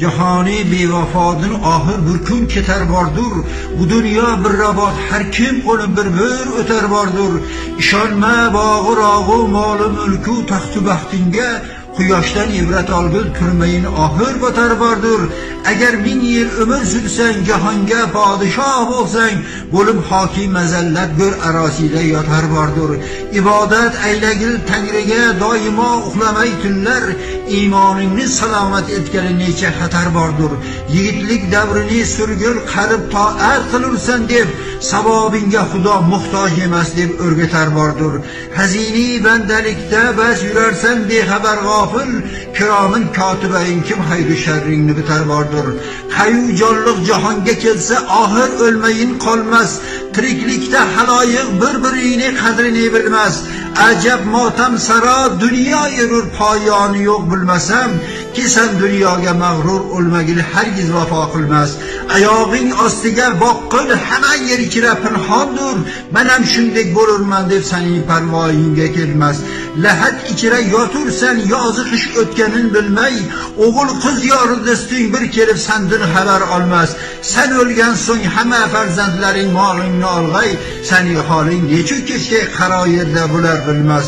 Jahoni bevafodin ahir bir kun ketar bordur. Bu dunyo bir rabot, har kim qo'li bir o'tar bordur. Ishonma bog'i rog'u moli mulku taxtu baxtinga, quyoshdan ibrat olgil turmayin ahir botar bordur. Agar 1000 yil umr sürsang, jahonga podshoh bo'lsang, bo'lib hokim mazallat gör arosida yotar bordur. Ibodat aylagil Tangriga doimo uxlamay tunlar, iymoningni salomat etgani necha xatar bordur. Yigitlik davrini surgul qalb toat qilursan deb, savobinga Xudo muhtoj emas deb o'rgatar bordur. Hazini bandalikda bas yurarsan bexabar g'ofil, kiromin kotibayin kim hayru sharringni bitar bordur. Qayu jonliq jahonga kelsa ahir o'lmayin qolmas, tiriklikda haloyiq bir-birini qadrini bilmas. Ajab motam saro dunyo erur poyoni yo'q bilmasam, ki sen dunyoga mag'rur o'lmagil hargiz vafo qilmas. Oyog'ing ostiga boqqil hamma yer ichra pinhondur, men ham shunday bo'lurman deb sening parvoyingga kelmas. Lahat ichra yotursan yozi qish o'tganin bilmay, o'g'il qiz yoridisting bir kelib sandin xabar olmas. Sen o'lgan so'ng hamma farzandlaring molingni olg'ay, sening holing nechuk kechga qaro yerda bo'lar bilmas.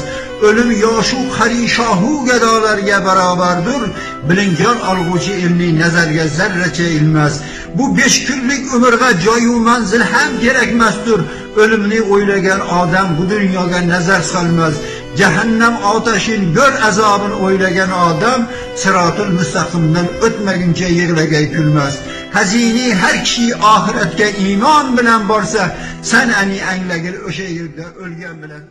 Ölüm yoshu qarishohu gadolarga barobardir, bilinjon olg'uchi ilmiy nazarga zarracha ilmas. Bu 5 kunlik umrga joyu manzil ham kerakmasdir. O'limni o'ylagan odam bu dunyoga nazar solmas. Jahannam otashin gör azobini o'ylagan odam sirotul mustaqimdan o'tmaguncha yig'lagay kulmas. Hazini har kishi oxiratga iymon bilan borsa, sen ani anglagil o'sha yerda o'lgan bilan